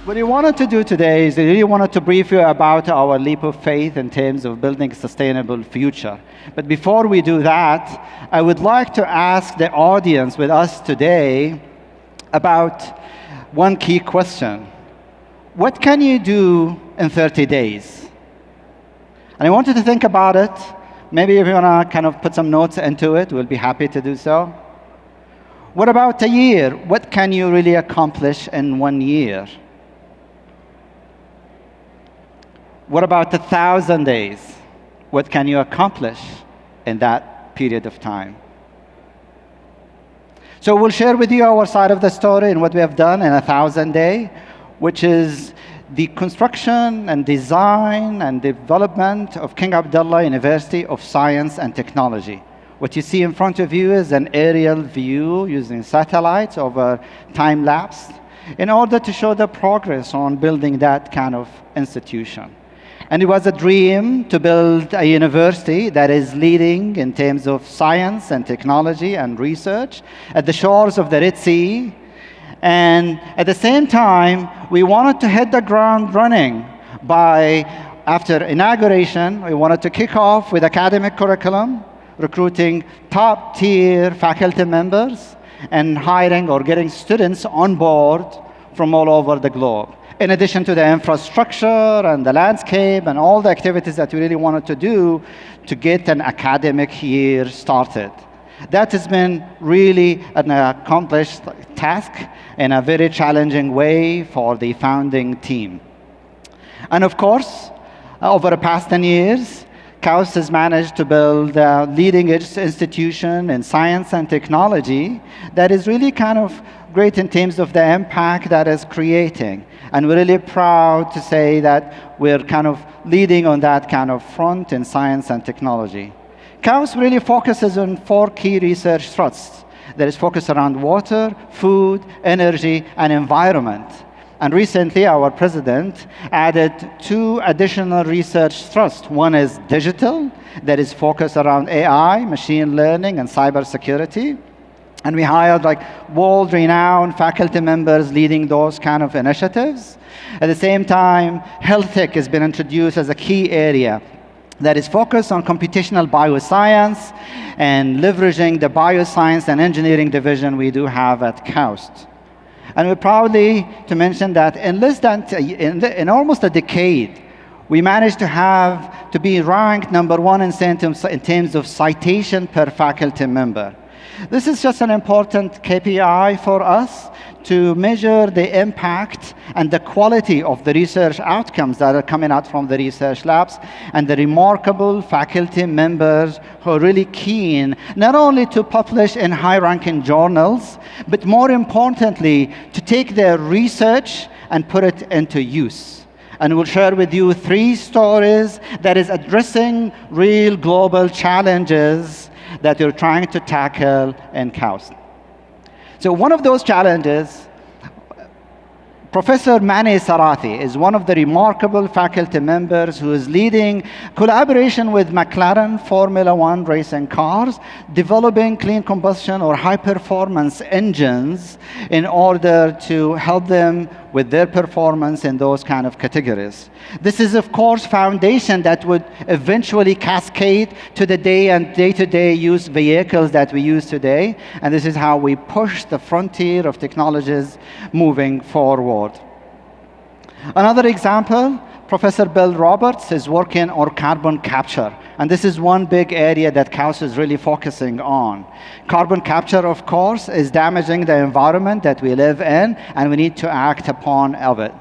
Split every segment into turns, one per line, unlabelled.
What we wanted to do today is we really wanted to brief you about our leap of faith in terms of building a sustainable future. But before we do that, I would like to ask the audience with us today about one key question. What can you do in 30 days? And I want you to think about it. Maybe if you want to kind of put some notes into it, we'll be happy to do so. What about a year? What can you really accomplish in 1 year? What about 1,000 days? What can you accomplish in that period of time? So we'll share with you our side of the story and what we have done in 1,000 days, which is the construction and design and development of King Abdullah University of Science and Technology. What you see in front of you is an aerial view using satellites over time lapse in order to show the progress on building that kind of institution. And it was a dream to build a university that is leading in terms of science and technology and research at the shores of the Red Sea. And at the same time, we wanted to hit the ground running by, after inauguration, we wanted to kick off with academic curriculum, recruiting top-tier faculty members, and hiring or getting students on board from all over the globe. In addition to the infrastructure and the landscape and all the activities that we really wanted to do to get an academic year started. That has been really an accomplished task in a very challenging way for the founding team. And of course, over the past 10 years, KAUST has managed to build a leading-edge institution in science and technology that is really kind of great in terms of the impact that it's creating. And we're really proud to say that we're kind of leading on that kind of front in science and technology. KAUST really focuses on 4 key research thrusts that is focused around water, food, energy, and environment. And recently, our president added 2 additional research thrusts. One is digital, that is focused around AI, machine learning, and cybersecurity. And we hired like world-renowned faculty members leading those kind of initiatives. At the same time, health tech has been introduced as a key area that is focused on computational bioscience and leveraging the bioscience and engineering division we do have at KAUST. And we're proudly to mention that in almost a decade, we managed to be ranked #1 in terms of citation per faculty member. This is just an important KPI for us to measure the impact and the quality of the research outcomes that are coming out from the research labs and the remarkable faculty members who are really keen not only to publish in high-ranking journals, but more importantly, to take their research and put it into use. And we'll share with you 3 stories that is addressing real global challenges that we're trying to tackle in KAUST. So one of those challenges, Professor Mani Sarathi is one of the remarkable faculty members who is leading collaboration with McLaren Formula One racing cars, developing clean combustion or high-performance engines in order to help them with their performance in those kind of categories. This is, of course, foundation that would eventually cascade to the day-to-day use vehicles that we use today, and this is how we push the frontier of technologies moving forward. Another example, Professor Bill Roberts is working on carbon capture. And this is one big area that KAUST is really focusing on. Carbon capture, of course, is damaging the environment that we live in, and we need to act upon it.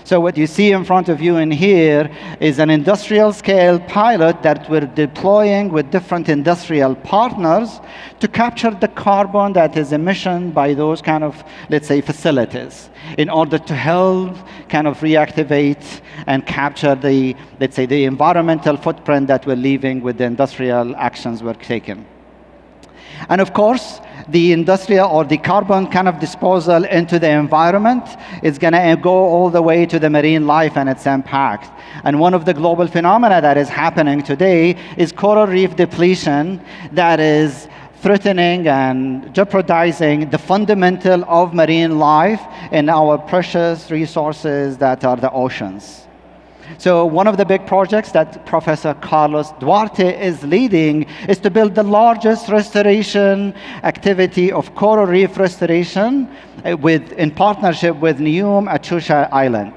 So what you see in front of you in here is an industrial scale pilot that we're deploying with different industrial partners to capture the carbon that is emission by those kind of, let's say, facilities in order to help kind of reactivate and capture the, let's say, the environmental footprint that we're leaving with the industrial actions we're taking. And of course, the industrial or the carbon kind of disposal into the environment is going to go all the way to the marine life and its impact. And one of the global phenomena that is happening today is coral reef depletion that is threatening and jeopardizing the fundamental of marine life in our precious resources that are the oceans. So one of the big projects that Professor Carlos Duarte is leading is to build the largest restoration activity of coral reef restoration in partnership with Neum at Shusha Island.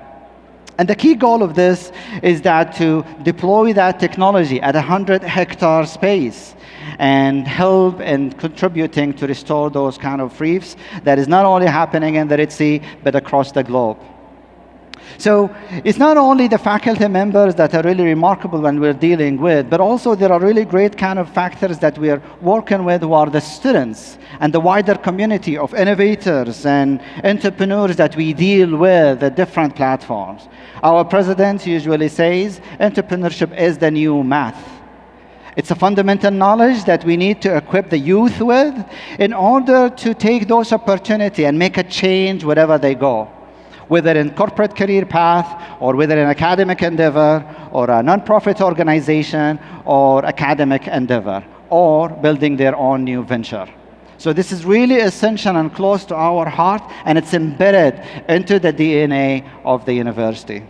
And the key goal of this is that to deploy that technology at 100-hectare space and help in contributing to restore those kind of reefs that is not only happening in the Red Sea, but across the globe. So it's not only the faculty members that are really remarkable when we're dealing with, but also there are really great kind of factors that we are working with who are the students and the wider community of innovators and entrepreneurs that we deal with at different platforms. Our president usually says, entrepreneurship is the new math. It's a fundamental knowledge that we need to equip the youth with in order to take those opportunities and make a change wherever they go, whether in corporate career path or whether in academic endeavor or a non-profit organization or academic endeavor or building their own new venture. So this is really essential and close to our heart, and it's embedded into the DNA of the university.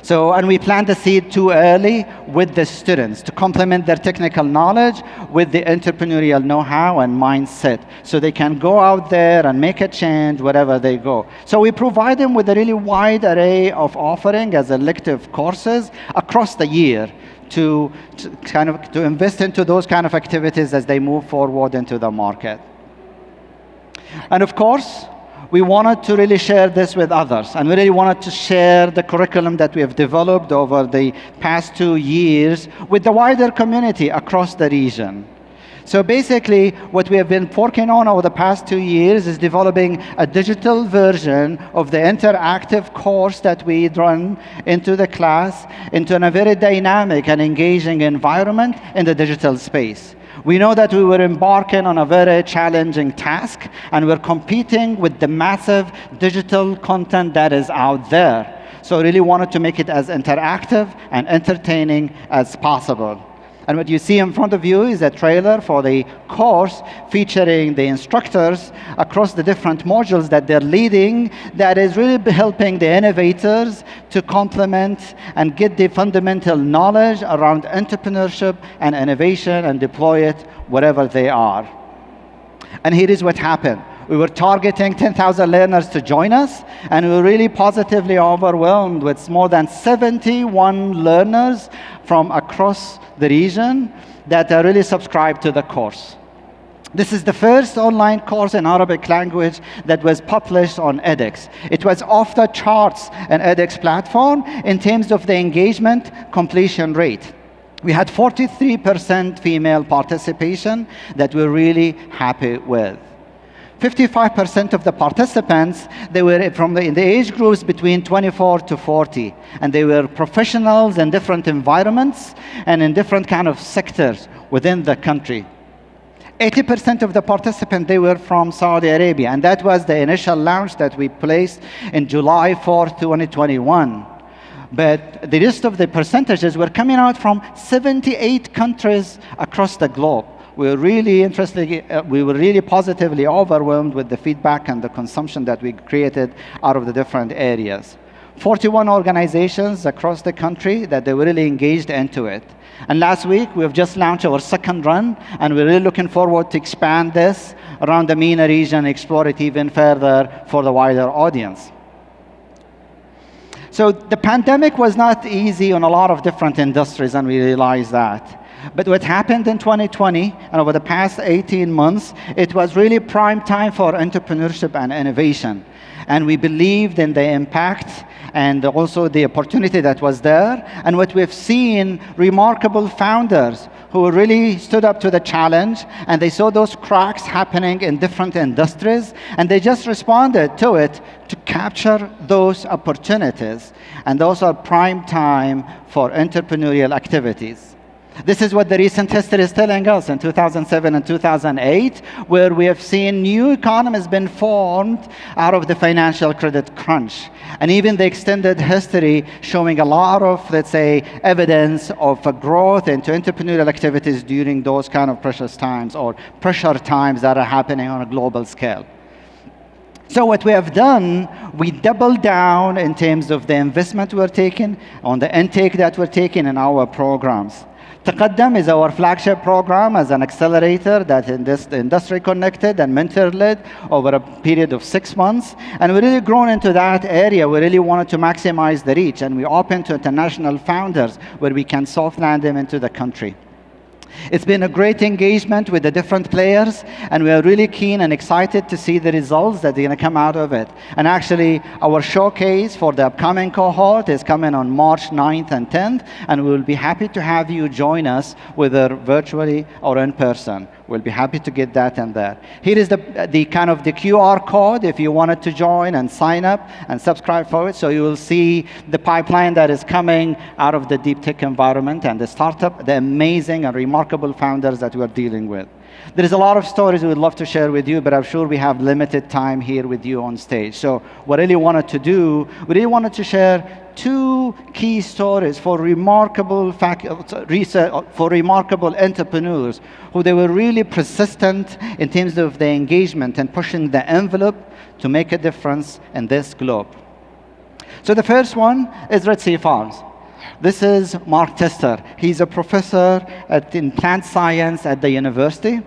So, and we plant the seed too early with the students to complement their technical knowledge with the entrepreneurial know-how and mindset, so they can go out there and make a change wherever they go. So we provide them with a really wide array of offering as elective courses across the year to invest into those kind of activities as they move forward into the market. And of course, we wanted to really share this with others, and we really wanted to share the curriculum that we have developed over the past 2 years with the wider community across the region. So basically, what we have been working on over the past 2 years is developing a digital version of the interactive course that we run into the class into a very dynamic and engaging environment in the digital space. We know that we were embarking on a very challenging task, and we're competing with the massive digital content that is out there. So I really wanted to make it as interactive and entertaining as possible. And what you see in front of you is a trailer for the course featuring the instructors across the different modules that they're leading, that is really helping the innovators to complement and get the fundamental knowledge around entrepreneurship and innovation and deploy it wherever they are. And here is what happened. We were targeting 10,000 learners to join us, and we were really positively overwhelmed with more than 71 learners from across the region that are really subscribed to the course. This is the first online course in Arabic language that was published on edX. It was off the charts on edX platform in terms of the engagement completion rate. We had 43% female participation that we're really happy with. 55% of the participants, they were in the age groups between 24 to 40, and they were professionals in different environments and in different kind of sectors within the country. 80% of the participants, they were from Saudi Arabia, and that was the initial launch that we placed in July 4th, 2021. But the rest of the percentages were coming out from 78 countries across the globe. We were really positively overwhelmed with the feedback and the consumption that we created out of the different areas. 41 organizations across the country that they were really engaged into it. And last week, we have just launched our second run, and we're really looking forward to expand this around the MENA region, explore it even further for the wider audience. So the pandemic was not easy on a lot of different industries, and we realized that. But what happened in 2020 and over the past 18 months, it was really prime time for entrepreneurship and innovation. And we believed in the impact and also the opportunity that was there. And what we've seen, remarkable founders who really stood up to the challenge, and they saw those cracks happening in different industries, and they just responded to it to capture those opportunities. And those are prime time for entrepreneurial activities. This is what the recent history is telling us in 2007 and 2008, where we have seen new economies been formed out of the financial credit crunch. And even the extended history showing a lot of, let's say, evidence of a growth into entrepreneurial activities during those kind of precious times or pressure times that are happening on a global scale. So what we have done, we doubled down in terms of the investment we're taking, on the intake that we're taking in our programs. تقدم is our flagship program as an accelerator that industry connected and mentor led over a period of 6 months. And we really grown into that area. We really wanted to maximize the reach, and we opened to international founders where we can soft land them into the country. It's been a great engagement with the different players, and we are really keen and excited to see the results that are going to come out of it. And actually, our showcase for the upcoming cohort is coming on March 9th and 10th, and we will be happy to have you join us, whether virtually or in person. We'll be happy to get that in there. Here is the kind of the QR code if you wanted to join and sign up and subscribe for it. So you will see the pipeline that is coming out of the deep tech environment and the startup, the amazing and remarkable founders that we're dealing with. There is a lot of stories we would love to share with you, but I'm sure we have limited time here with you on stage. So what I really wanted to do, we really wanted to share 2 key stories for remarkable entrepreneurs who they were really persistent in terms of their engagement and pushing the envelope to make a difference in this globe. So the first one is Red Sea Farms. This is Mark Tester. He's a professor in plant science at the university,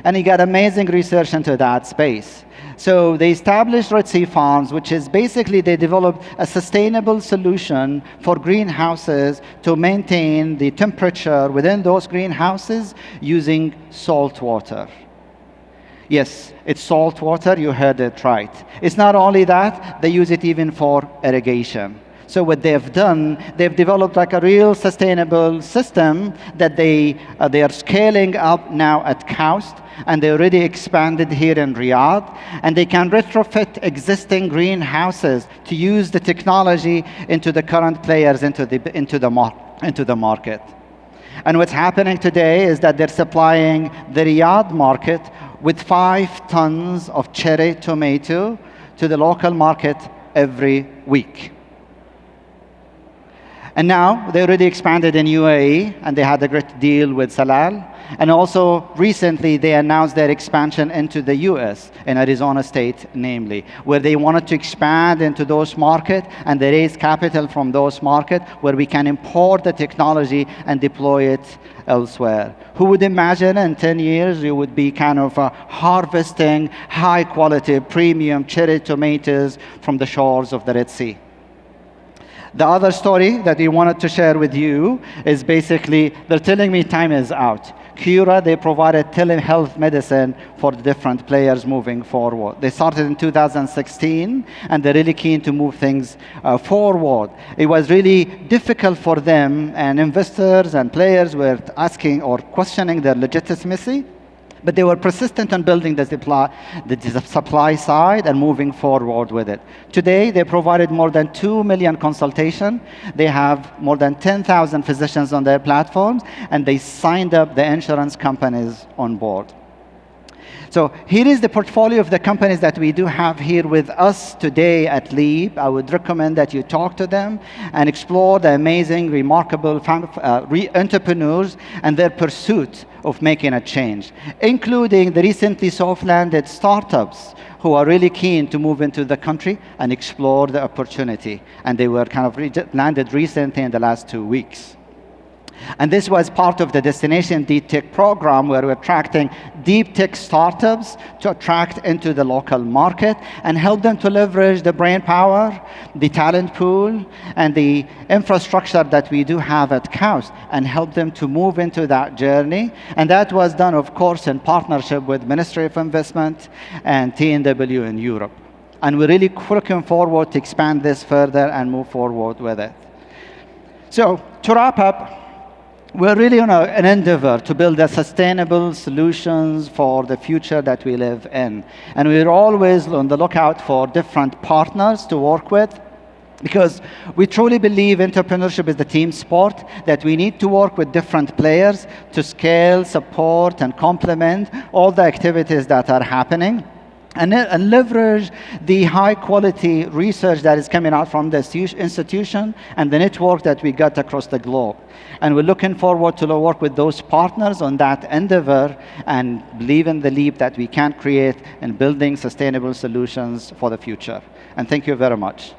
and he got amazing research into that space. So they established Red Sea Farms, which is basically they developed a sustainable solution for greenhouses to maintain the temperature within those greenhouses using salt water. Yes, it's salt water, you heard it right. It's not only that, they use it even for irrigation. So what they've done, they've developed like a real sustainable system that they are scaling up now at KAUST, and they already expanded here in Riyadh, and they can retrofit existing greenhouses to use the technology into the current players into the market. And what's happening today is that they're supplying the Riyadh market with 5 tons of cherry tomato to the local market every week. And now they already expanded in UAE, and they had a great deal with Salal. And also recently they announced their expansion into the US, in Arizona State namely, where they wanted to expand into those markets, and they raised capital from those markets where we can import the technology and deploy it elsewhere. Who would imagine in 10 years you would be kind of harvesting high quality premium cherry tomatoes from the shores of the Red Sea? The other story that we wanted to share with you is basically, they're telling me time is out. Cura, they provided telehealth medicine for the different players moving forward. They started in 2016, and they're really keen to move things forward. It was really difficult for them, and investors and players were asking or questioning their legitimacy. But they were persistent on building the supply side and moving forward with it. Today, they provided more than 2 million consultations. They have more than 10,000 physicians on their platforms, and they signed up the insurance companies on board. So here is the portfolio of the companies that we do have here with us today at LEAP. I would recommend that you talk to them and explore the amazing, remarkable entrepreneurs and their pursuit of making a change, including the recently soft-landed startups who are really keen to move into the country and explore the opportunity. And they were kind of landed recently in the last 2 weeks. And this was part of the Destination Deep Tech program, where we're attracting deep tech startups to attract into the local market and help them to leverage the brain power, the talent pool, and the infrastructure that we do have at KAUST, and help them to move into that journey. And that was done, of course, in partnership with Ministry of Investment and TNW in Europe. And we're really looking forward to expand this further and move forward with it. So to wrap up, we're really on an endeavor to build a sustainable solutions for the future that we live in. And we're always on the lookout for different partners to work with. Because we truly believe entrepreneurship is the team sport, that we need to work with different players to scale, support, and complement all the activities that are happening. And leverage the high quality research that is coming out from the institution and the network that we got across the globe. And we're looking forward to work with those partners on that endeavor and believe in the leap that we can create in building sustainable solutions for the future. And thank you very much.